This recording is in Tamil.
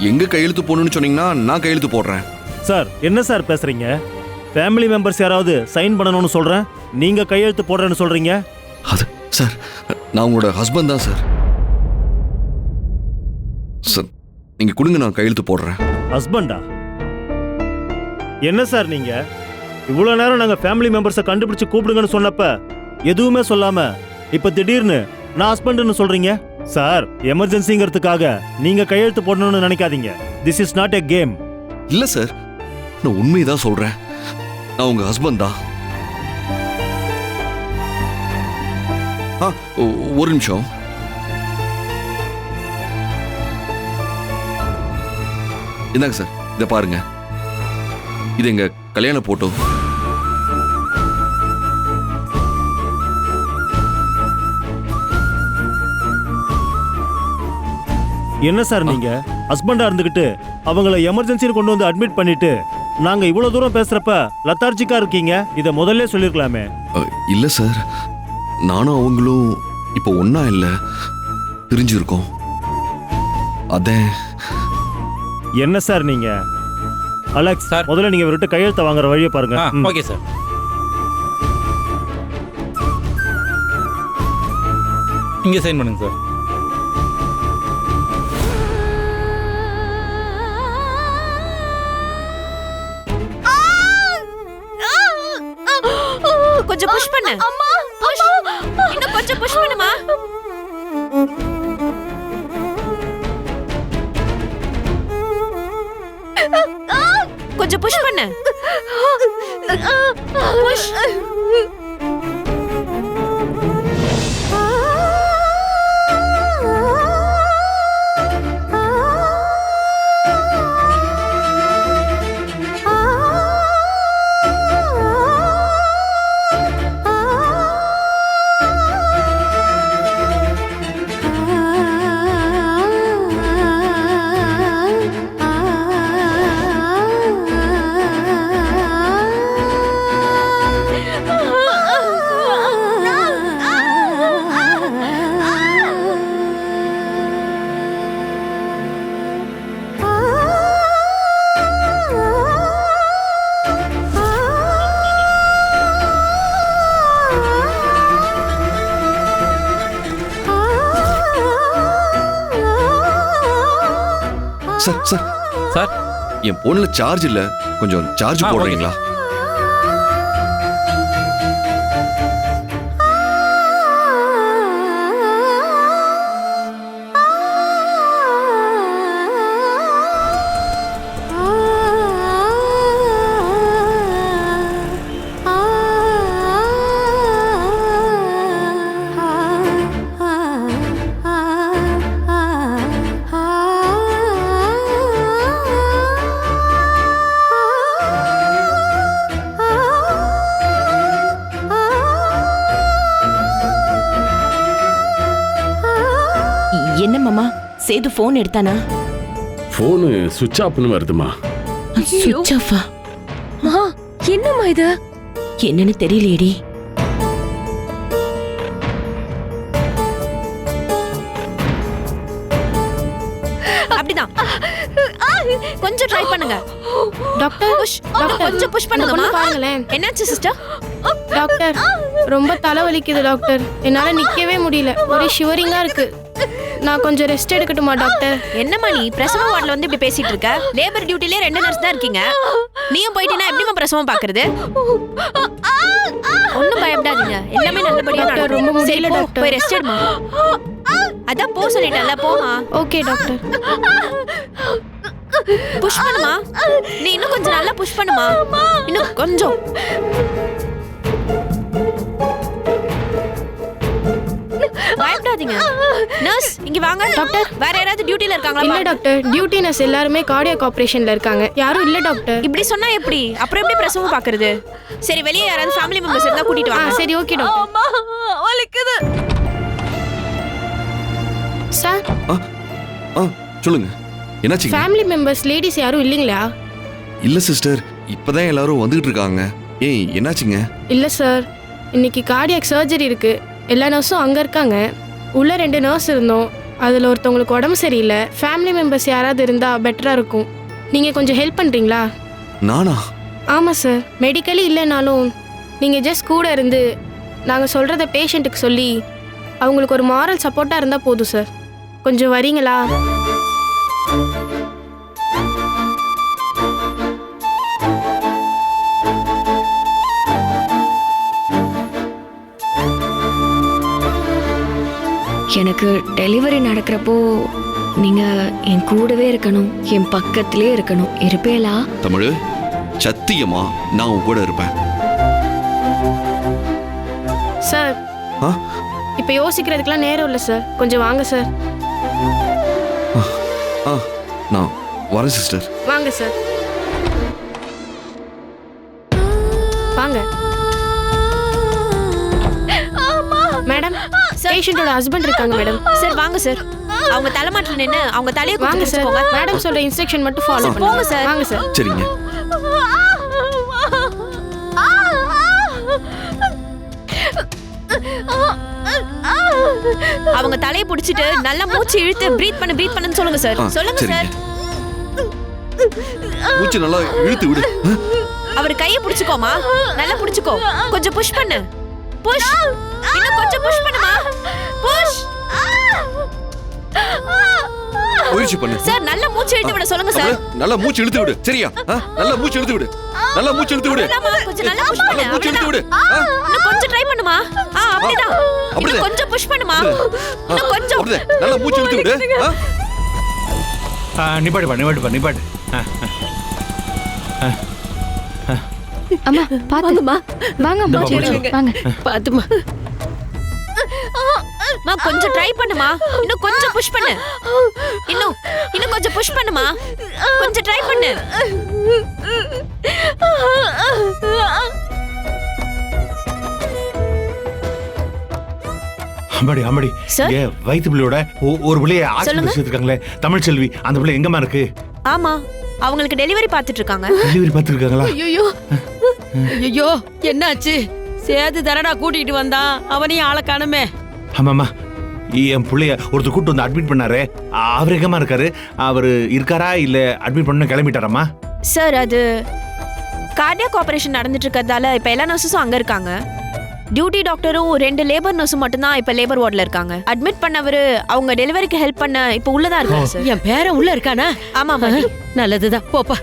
எங்க கையெழுத்து போடணும்னு சொன்னீங்கன்னா நான் கையெழுத்து போடுறேன். சார் என்ன சார் பேசுறீங்க? ஃபேமிலி மெம்பர்ஸ் யாராவது சைன் பண்ணணும்னு சொல்றேன், நீங்க கையெழுத்து போடுறேன்னு சொல்றீங்க. அது சார், நான் உங்களோட ஹஸ்பண்ட் தான் சார். சார் நீங்க கொடுங்க, நான் கையெழுத்து போடுறேன். ஹஸ்பண்டா? என்ன சார் நீங்க இவ்வளவு நேரம் நாங்க ஃபேமிலி மெம்பர்ஸை கண்டுபிடிச்சு கூப்பிடுங்கன்னு சொன்னப்ப எதுவுமே சொல்லாம இப்ப திடீர்னு நான் ஹஸ்பண்ட்னு சொல்றீங்க? சார், எமர்ஜென்சிங்கிறதுக்காக நீங்க கையெழுத்து போடணும்னு நினைக்காதீங்க. This is not a game. இல்ல சார், நான் உண்மைதான் சொல்றேன். நான் உங்க ஹஸ்பண்ட் தான். ஒரு நிமிஷம். இந்தாங்க சார், இதை பாருங்க. இது எங்க கல்யாண போட்டோ. என்ன சார் நீங்க ஹஸ்பண்டா இருந்துகிட்டு அவங்கள எமர்ஜென்சின்னு கொண்டு வந்து அட்மிட் பண்ணிட்டு நாங்க இவ்வளவு தூரம் பேசுறப்ப லத்தார்ஜிக்கா இருக்கீங்க. இத முதல்ல சொல்லிருக்கலாமே. இல்ல சார், நானும் அவங்களும் இப்போ ஒன்னா இல்ல, பிரிஞ்சிருக்கோம். அதே. என்ன சார் நீங்க? அலெக்ஸ் சார், முதல்ல நீங்க இவர்கிட்ட கையெழுத்து வாங்குற வழியை பாருங்க. Okay sir. இங்கே சைன் பண்ணுங்க சார். கொஞ்சம் புஷ் பண்ணு. அம்மா, புஷ். இன்னும் கொஞ்சம் புஷ் பண்ணுமா. கொஞ்சம் புஷ் பண்ணு. புஷ். சார் சார் சார், என் போன்ல சார்ஜ் இல்ல, கொஞ்சம் சார்ஜ் போடுறீங்களா? என்ன மாமா, சேது போன் எடுத்தானா? போன் சுவிட்ச் ஆஃப்னு வருதுமா. சுவிட்ச் ஆஃபா? மா, என்னம்மா இது? என்னன்னு தெரியலையேடி. அப்படிதான், கொஞ்சம் ட்ரை பண்ணுங்க. டாக்டர், டாக்டர் கொஞ்சம் புஷ் பண்ணுங்கம்மா. பாருங்களேன். என்னாச்சு சிஸ்டர்? டாக்டர், ரொம்ப தலைவலிக்குது டாக்டர். என்னால நிக்கவே முடியல, ஒரே ஷிவரிங்கா இருக்கு. நான் கொஞ்சம் ரெஸ்ட் எடுக்கட்டுமா டாக்டர்? என்னம்மா நீ பிரசவ வார்டுல வந்து இப்படி பேசிட்டு இருக்க? லேபர் டியூட்டிலே 2 நர்ஸ் தான் இருக்கீங்க. நீயும் போயிட்டீனா எப்படிமா பிரசவம் பாக்குறது? ஒண்ணும் பயப்படாதீங்க, எல்லாமே நல்லபடியா நடக்கும். ரொம்ப முடியல டாக்டர், போய் ரெஸ்ட் எடுமா. அதான் போ சொல்லிட்டேன்ல, போமா. Okay doctor. புஷ் பண்ணுமா. நீ இன்னும் கொஞ்சம் நல்லா புஷ் பண்ணுமா. இன்னும் கொஞ்சம். பயப்படாதீங்க. நர்ஸ் இங்க வாங்க. டாக்டர், வேற யாராவது டியூட்டில இருக்காங்களா? இல்ல டாக்டர், டியூட்டி நர்ஸ் எல்லாரும் கார்டியாக் ஆபரேஷன்ல இருக்காங்க. யாரும் இல்ல டாக்டர். இப்படி சொன்னா எப்படி? அப்புறம் எப்படி பிரசவம் பாக்குறது? சரி, வெளியே யாராவது ஃபேமிலி மெம்பர்ஸ் இருந்தா கூட்டிட்டு வாங்க. சரி, ஓகே டாக்டர். அம்மா, வலிக்குது. சார், சொல்லுங்க, என்னாச்சு? ஃபேமிலி மெம்பர்ஸ் லேடிஸ் யாரும் இல்லீங்களா? இல்ல சிஸ்டர், இப்பதான் எல்லாரும் வந்துகிட்டு இருக்காங்க. ஏய், என்னாச்சுங்க? இல்ல சார், இன்னைக்கு கார்டியாக் சர்ஜரி இருக்கு. எல்லா நர்ஸும் அங்க இருக்காங்க. உள்ள 2 நர்ஸ் இருந்தோம். அதில் ஒருத்தவங்களுக்கு உடம்பு சரியில்லை, ஃபேமிலி மெம்பர்ஸ் யாராவது இருந்தால் பெட்டராக இருக்கும். நீங்கள் கொஞ்சம் ஹெல்ப் பண்ணுறீங்களா? நானா? ஆமாம் சார், மெடிக்கலி இல்லைனாலும் நீங்கள் ஜஸ்ட் கூட இருந்து நாங்கள் சொல்கிறத பேஷண்ட்டுக்கு சொல்லி அவங்களுக்கு ஒரு மாரல் சப்போர்ட்டாக இருந்தால் போதும் சார். கொஞ்சம் வரீங்களா? எனக்கு டெலிவரி நடக்கிறப்போ நீங்க என் கூடவே இருக்கணும், என் பக்கத்திலே இருக்கணும். இருப்பேலா? தமிழ், சத்தியமா நான் உன் கூட இருப்பேன். சார் ஆ? இப்போ யோசிக்கிறதுக்கெலாம் நேரம் இல்லை சார், கொஞ்சம் வாங்க சார். ஆ, நான் வரேன் சிஸ்டர். வாங்க சார், வாங்க. மேடம், பேஷண்டோட ஹஸ்பண்ட் இருக்காங்க மேடம். சார் வாங்க சார். அவங்க தலைமாட்டில் நின்னு அவங்க தலையை வாங்க குத்தி சார், போங்க. மேடம் சொல்ற இன்ஸ்ட்ரக்ஷன் மட்டும் ஃபாலோ ஆ. பண்ணுங்க போங்க சார். வாங்க சார். சரிங்க. அவங்க தலையை பிடிச்சிட்டு நல்லா மூச்சு இழுத்து பிரீத் பண்ணுன்னு சொல்லுங்க சார். ஆ, சொல்லுங்க சரிங்க. சார். மூச்சு நல்லா இழுத்து விடு. அவர் கையை பிடிச்சுக்கோமா, நல்லா பிடிச்சுக்கோ. கொஞ்சம் புஷ் பண்ணு. புஷ். இன்னும் கொஞ்சம் புஷ் பண்ணுமா. புஷ். முயற்சி பண்ணு. சார் நல்லா மூச்சு இழுத்து விட சொல்லுங்க சார். தமிழ், நல்லா மூச்சு இழுத்து விடு. சரியா? நல்லா மூச்சு இழுத்து விடு. நல்லா மூச்சு இழுத்து விடு. அவ்வளவுதாம்மா, கொஞ்சம் நல்லா புஷ் பண்ணு. நல்லா மூச்சு இழுத்து விடு. அவ்வளவுதான். இன்னும் கொஞ்சம் ட்ரை பண்ணுமா. அப்படிதான். அப்படிதான். இன்னும் கொஞ்சம் புஷ் பண்ணுமா. இன்னும் கொஞ்சம். அப்படியே நல்லா மூச்சு இழுத்து விடு. நிப்பாட்டு. அம்மா பாத்துமா, வாங்க அம்மா, இந்தா, சரி, வாங்க. பாத்துமா. கொஞ்சம் ட்ரை பண்ணுமா. இன்னும் கொஞ்சம் புஷ் பண்ணு. இன்னும் கொஞ்சம் புஷ் பண்ணுமா. கொஞ்சம் ட்ரை பண்ணு. அம்மாடி சார்? ஏ வயிற்று பிள்ளையோட ஒரு பிள்ளைய சொல்லுங்க. ஆஸ்பத்திரி இருக்காங்களே, தமிழ் செல்வி, அந்த பிள்ளை எங்கம்மா இருக்கு? ஆமா, அவங்களுக்கு டெலிவரி பார்த்துட்டு இருக்காங்க. டெலிவரி பார்த்துருக்காங்களா? ஐயோ என்னாச்சு? சேது தரடா கூட்டிட்டு வந்தான், அவனையும் ஆளை காணுமே. ஆமாம்மா, என் பிள்ளைய ஒருத்தர் கூட்டு வந்து அட்மிட் பண்ணாரு. அவர் எங்கம்மா இருக்காரு? அவர் இருக்காரா இல்ல அட்மிட் பண்ண கிளம்பிட்டாராம்மா? சார், அது கார்டியாக் ஆபரேஷன் நடந்துட்டு இருக்கிறதால இப்ப எல்லா நர்சஸும் அங்க இருக்காங்க. டியூட்டி டாக்டரும் 2 லேபர் நர்ஸும் மட்டும்தான் இப்ப லேபர் வார்டுல இருக்காங்க. அட்மிட் பண்ணவரு அவங்க டெலிவரிக்கு ஹெல்ப் பண்ண இப்ப உள்ளதா இருக்காரு சார். என் பேரன் உள்ள இருக்கானா? ஆமா பாட்டி. நல்லதுதான், போப்பா.